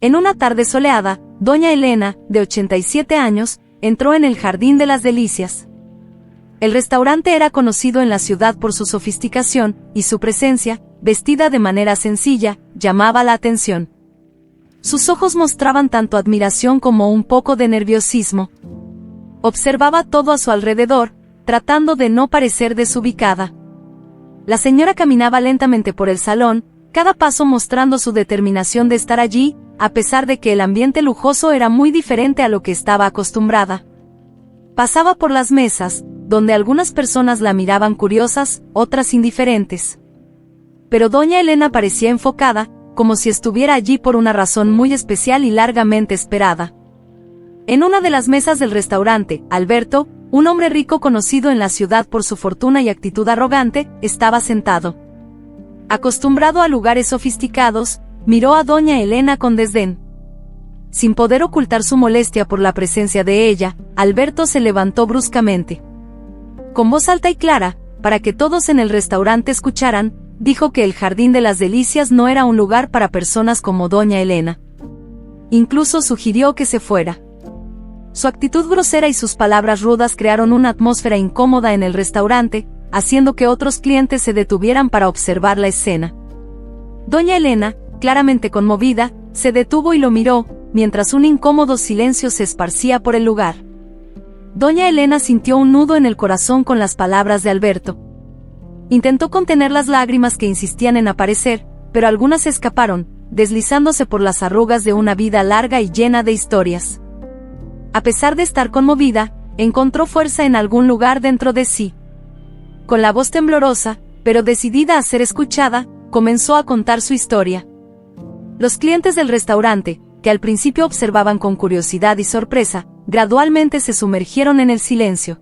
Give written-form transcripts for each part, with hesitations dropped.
En una tarde soleada, doña Elena, de 87 años, entró en el Jardín de las Delicias. El restaurante era conocido en la ciudad por su sofisticación, y su presencia, vestida de manera sencilla, llamaba la atención. Sus ojos mostraban tanto admiración como un poco de nerviosismo. Observaba todo a su alrededor, tratando de no parecer desubicada. La señora caminaba lentamente por el salón, cada paso mostrando su determinación de estar allí, a pesar de que el ambiente lujoso era muy diferente a lo que estaba acostumbrada. Pasaba por las mesas, donde algunas personas la miraban curiosas, otras indiferentes. Pero doña Elena parecía enfocada, como si estuviera allí por una razón muy especial y largamente esperada. En una de las mesas del restaurante, Alberto, un hombre rico conocido en la ciudad por su fortuna y actitud arrogante, estaba sentado. Acostumbrado a lugares sofisticados, miró a doña Elena con desdén. Sin poder ocultar su molestia por la presencia de ella, Alberto se levantó bruscamente. Con voz alta y clara, para que todos en el restaurante escucharan, dijo que el Jardín de las Delicias no era un lugar para personas como doña Elena. Incluso sugirió que se fuera. Su actitud grosera y sus palabras rudas crearon una atmósfera incómoda en el restaurante, haciendo que otros clientes se detuvieran para observar la escena. Doña Elena, claramente conmovida, se detuvo y lo miró, mientras un incómodo silencio se esparcía por el lugar. Doña Elena sintió un nudo en el corazón con las palabras de Alberto. Intentó contener las lágrimas que insistían en aparecer, pero algunas se escaparon, deslizándose por las arrugas de una vida larga y llena de historias. A pesar de estar conmovida, encontró fuerza en algún lugar dentro de sí. Con la voz temblorosa, pero decidida a ser escuchada, comenzó a contar su historia. Los clientes del restaurante, que al principio observaban con curiosidad y sorpresa, gradualmente se sumergieron en el silencio.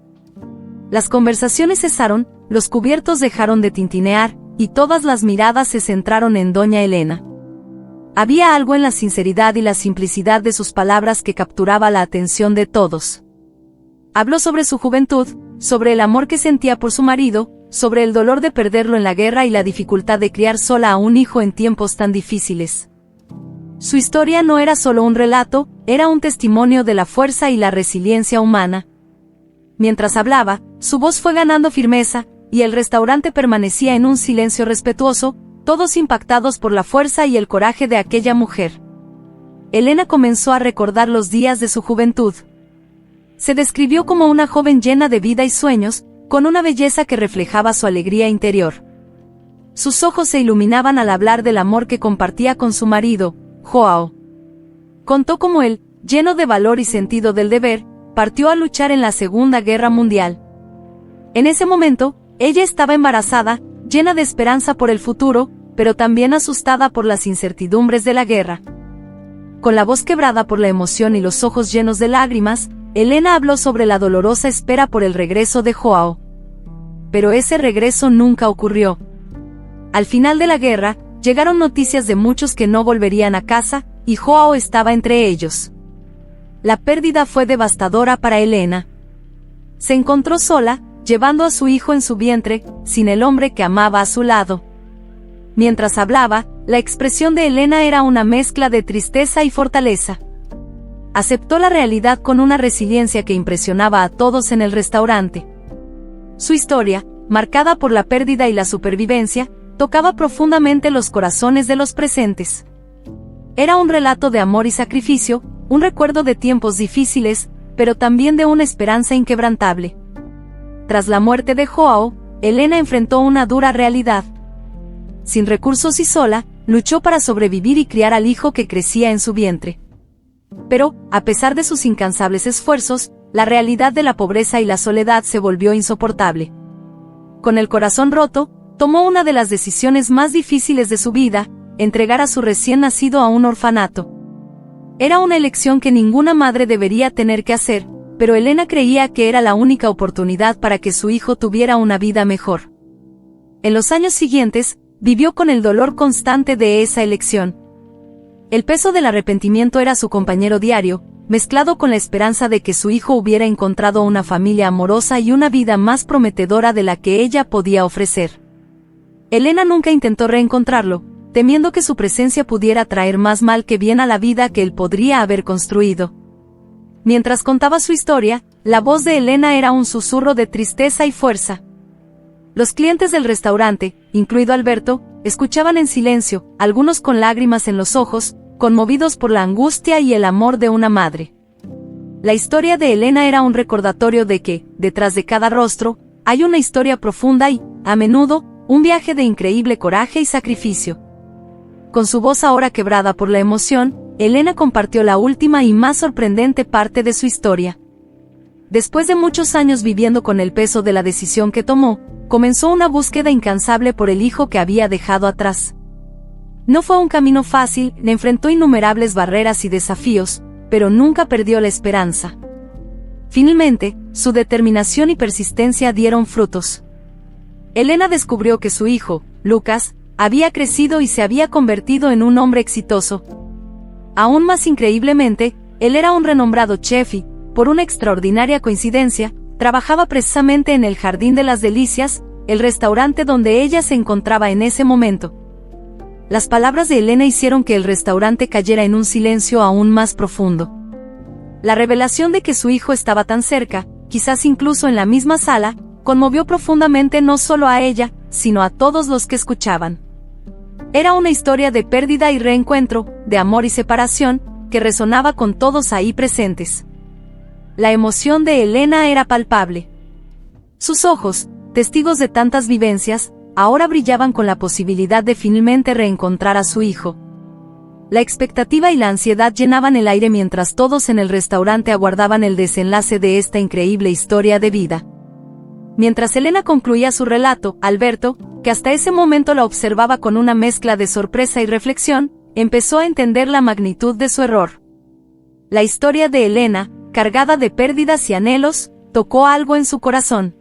Las conversaciones cesaron, los cubiertos dejaron de tintinear, y todas las miradas se centraron en doña Elena. Había algo en la sinceridad y la simplicidad de sus palabras que capturaba la atención de todos. Habló sobre su juventud, sobre el amor que sentía por su marido, sobre el dolor de perderlo en la guerra y la dificultad de criar sola a un hijo en tiempos tan difíciles. Su historia no era solo un relato, era un testimonio de la fuerza y la resiliencia humana. Mientras hablaba, su voz fue ganando firmeza, y el restaurante permanecía en un silencio respetuoso, todos impactados por la fuerza y el coraje de aquella mujer. Elena comenzó a recordar los días de su juventud. Se describió como una joven llena de vida y sueños, con una belleza que reflejaba su alegría interior. Sus ojos se iluminaban al hablar del amor que compartía con su marido, Joao. Contó cómo él, lleno de valor y sentido del deber, partió a luchar en la Segunda Guerra Mundial. En ese momento, ella estaba embarazada, llena de esperanza por el futuro, pero también asustada por las incertidumbres de la guerra. Con la voz quebrada por la emoción y los ojos llenos de lágrimas, Elena habló sobre la dolorosa espera por el regreso de Joao. Pero ese regreso nunca ocurrió. Al final de la guerra, llegaron noticias de muchos que no volverían a casa, y Joao estaba entre ellos. La pérdida fue devastadora para Elena. Se encontró sola, llevando a su hijo en su vientre, sin el hombre que amaba a su lado. Mientras hablaba, la expresión de Elena era una mezcla de tristeza y fortaleza. Aceptó la realidad con una resiliencia que impresionaba a todos en el restaurante. Su historia, marcada por la pérdida y la supervivencia, tocaba profundamente los corazones de los presentes. Era un relato de amor y sacrificio, un recuerdo de tiempos difíciles, pero también de una esperanza inquebrantable. Tras la muerte de Joao, Elena enfrentó una dura realidad. Sin recursos y sola, luchó para sobrevivir y criar al hijo que crecía en su vientre. Pero, a pesar de sus incansables esfuerzos, la realidad de la pobreza y la soledad se volvió insoportable. Con el corazón roto, tomó una de las decisiones más difíciles de su vida, entregar a su recién nacido a un orfanato. Era una elección que ninguna madre debería tener que hacer, pero Elena creía que era la única oportunidad para que su hijo tuviera una vida mejor. En los años siguientes, vivió con el dolor constante de esa elección. El peso del arrepentimiento era su compañero diario, mezclado con la esperanza de que su hijo hubiera encontrado una familia amorosa y una vida más prometedora de la que ella podía ofrecer. Elena nunca intentó reencontrarlo, temiendo que su presencia pudiera traer más mal que bien a la vida que él podría haber construido. Mientras contaba su historia, la voz de Elena era un susurro de tristeza y fuerza. Los clientes del restaurante, incluido Alberto, escuchaban en silencio, algunos con lágrimas en los ojos, conmovidos por la angustia y el amor de una madre. La historia de Elena era un recordatorio de que, detrás de cada rostro, hay una historia profunda y, a menudo, un viaje de increíble coraje y sacrificio. Con su voz ahora quebrada por la emoción, Elena compartió la última y más sorprendente parte de su historia. Después de muchos años viviendo con el peso de la decisión que tomó, comenzó una búsqueda incansable por el hijo que había dejado atrás. No fue un camino fácil, le enfrentó innumerables barreras y desafíos, pero nunca perdió la esperanza. Finalmente, su determinación y persistencia dieron frutos. Elena descubrió que su hijo, Lucas, había crecido y se había convertido en un hombre exitoso. Aún más increíblemente, él era un renombrado chef y, por una extraordinaria coincidencia, trabajaba precisamente en el Jardín de las Delicias, el restaurante donde ella se encontraba en ese momento. Las palabras de Elena hicieron que el restaurante cayera en un silencio aún más profundo. La revelación de que su hijo estaba tan cerca, quizás incluso en la misma sala, conmovió profundamente no solo a ella, sino a todos los que escuchaban. Era una historia de pérdida y reencuentro, de amor y separación, que resonaba con todos ahí presentes. La emoción de Elena era palpable. Sus ojos, testigos de tantas vivencias, ahora brillaban con la posibilidad de finalmente reencontrar a su hijo. La expectativa y la ansiedad llenaban el aire mientras todos en el restaurante aguardaban el desenlace de esta increíble historia de vida. Mientras Elena concluía su relato, Alberto, que hasta ese momento la observaba con una mezcla de sorpresa y reflexión, empezó a entender la magnitud de su error. La historia de Elena, cargada de pérdidas y anhelos, tocó algo en su corazón.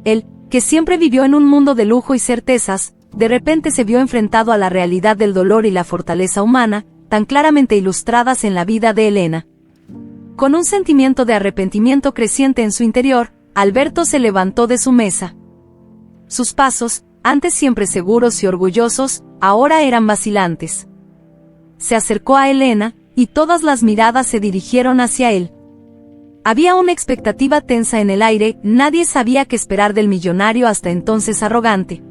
Él, que siempre vivió en un mundo de lujo y certezas, de repente se vio enfrentado a la realidad del dolor y la fortaleza humana, tan claramente ilustradas en la vida de Elena. Con un sentimiento de arrepentimiento creciente en su interior, Alberto se levantó de su mesa. Sus pasos, antes siempre seguros y orgullosos, ahora eran vacilantes. Se acercó a Elena, y todas las miradas se dirigieron hacia él. Había una expectativa tensa en el aire, nadie sabía qué esperar del millonario hasta entonces arrogante.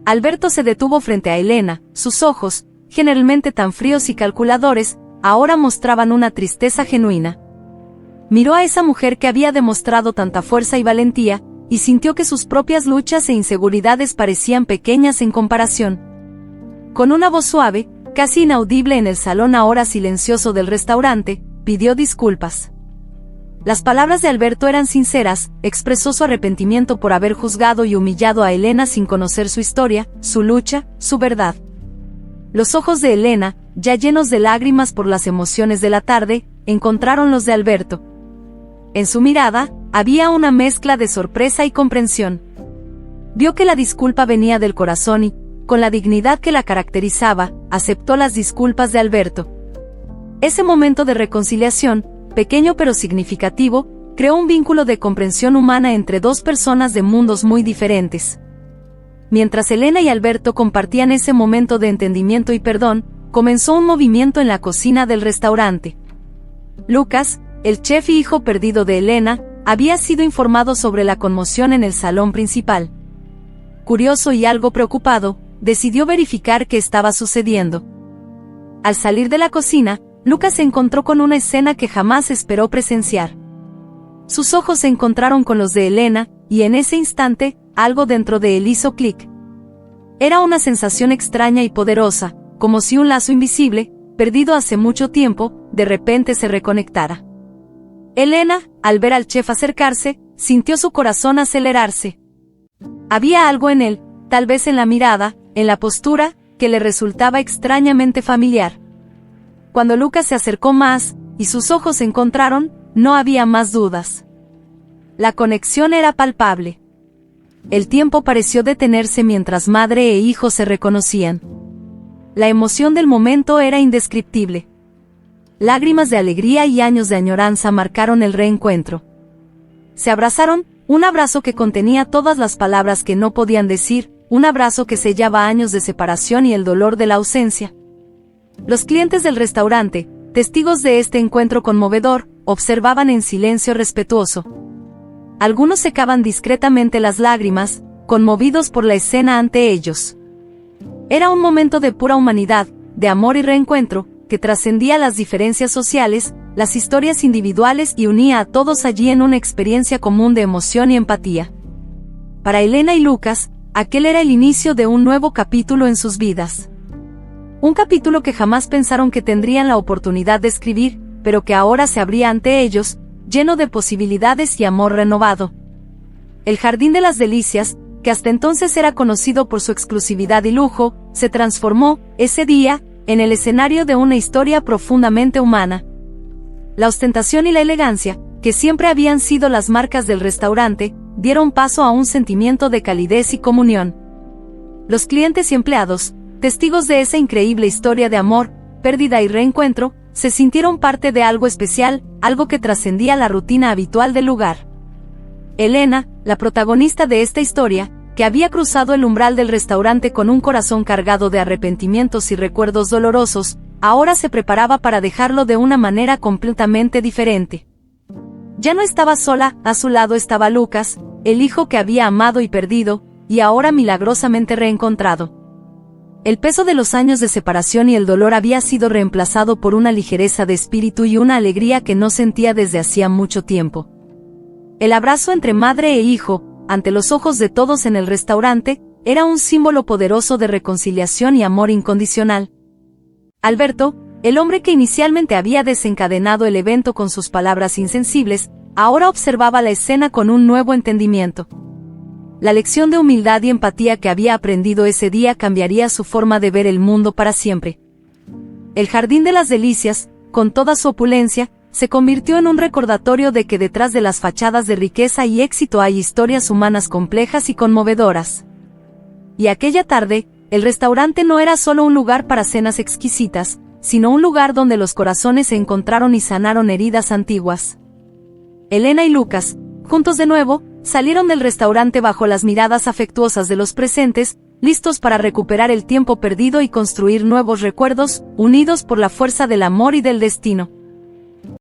Alberto se detuvo frente a Elena, sus ojos, generalmente tan fríos y calculadores, ahora mostraban una tristeza genuina. Miró a esa mujer que había demostrado tanta fuerza y valentía, y sintió que sus propias luchas e inseguridades parecían pequeñas en comparación. Con una voz suave, casi inaudible en el salón ahora silencioso del restaurante, pidió disculpas. Las palabras de Alberto eran sinceras, expresó su arrepentimiento por haber juzgado y humillado a Elena sin conocer su historia, su lucha, su verdad. Los ojos de Elena, ya llenos de lágrimas por las emociones de la tarde, encontraron los de Alberto. En su mirada, había una mezcla de sorpresa y comprensión. Vio que la disculpa venía del corazón y, con la dignidad que la caracterizaba, aceptó las disculpas de Alberto. Ese momento de reconciliación, pequeño pero significativo, creó un vínculo de comprensión humana entre dos personas de mundos muy diferentes. Mientras Elena y Alberto compartían ese momento de entendimiento y perdón, comenzó un movimiento en la cocina del restaurante. Lucas, el chef y hijo perdido de Elena, había sido informado sobre la conmoción en el salón principal. Curioso y algo preocupado, decidió verificar qué estaba sucediendo. Al salir de la cocina, Lucas se encontró con una escena que jamás esperó presenciar. Sus ojos se encontraron con los de Elena, y en ese instante, algo dentro de él hizo clic. Era una sensación extraña y poderosa, como si un lazo invisible, perdido hace mucho tiempo, de repente se reconectara. Elena, al ver al chef acercarse, sintió su corazón acelerarse. Había algo en él, tal vez en la mirada, en la postura, que le resultaba extrañamente familiar. Cuando Lucas se acercó más, y sus ojos se encontraron, no había más dudas. La conexión era palpable. El tiempo pareció detenerse mientras madre e hijo se reconocían. La emoción del momento era indescriptible. Lágrimas de alegría y años de añoranza marcaron el reencuentro. Se abrazaron, un abrazo que contenía todas las palabras que no podían decir, un abrazo que sellaba años de separación y el dolor de la ausencia. Los clientes del restaurante, testigos de este encuentro conmovedor, observaban en silencio respetuoso. Algunos secaban discretamente las lágrimas, conmovidos por la escena ante ellos. Era un momento de pura humanidad, de amor y reencuentro, que trascendía las diferencias sociales, las historias individuales y unía a todos allí en una experiencia común de emoción y empatía. Para Elena y Lucas, aquel era el inicio de un nuevo capítulo en sus vidas. Un capítulo que jamás pensaron que tendrían la oportunidad de escribir, pero que ahora se abría ante ellos, lleno de posibilidades y amor renovado. El Jardín de las Delicias, que hasta entonces era conocido por su exclusividad y lujo, se transformó, ese día, en el escenario de una historia profundamente humana. La ostentación y la elegancia, que siempre habían sido las marcas del restaurante, dieron paso a un sentimiento de calidez y comunión. Los clientes y empleados, testigos de esa increíble historia de amor, pérdida y reencuentro, se sintieron parte de algo especial, algo que trascendía la rutina habitual del lugar. Elena, la protagonista de esta historia, que había cruzado el umbral del restaurante con un corazón cargado de arrepentimientos y recuerdos dolorosos, ahora se preparaba para dejarlo de una manera completamente diferente. Ya no estaba sola, a su lado estaba Lucas, el hijo que había amado y perdido, y ahora milagrosamente reencontrado. El peso de los años de separación y el dolor había sido reemplazado por una ligereza de espíritu y una alegría que no sentía desde hacía mucho tiempo. El abrazo entre madre e hijo, ante los ojos de todos en el restaurante, era un símbolo poderoso de reconciliación y amor incondicional. Alberto, el hombre que inicialmente había desencadenado el evento con sus palabras insensibles, ahora observaba la escena con un nuevo entendimiento. La lección de humildad y empatía que había aprendido ese día cambiaría su forma de ver el mundo para siempre. El Jardín de las Delicias, con toda su opulencia, se convirtió en un recordatorio de que detrás de las fachadas de riqueza y éxito hay historias humanas complejas y conmovedoras. Y aquella tarde, el restaurante no era solo un lugar para cenas exquisitas, sino un lugar donde los corazones se encontraron y sanaron heridas antiguas. Elena y Lucas, juntos de nuevo, salieron del restaurante bajo las miradas afectuosas de los presentes, listos para recuperar el tiempo perdido y construir nuevos recuerdos, unidos por la fuerza del amor y del destino.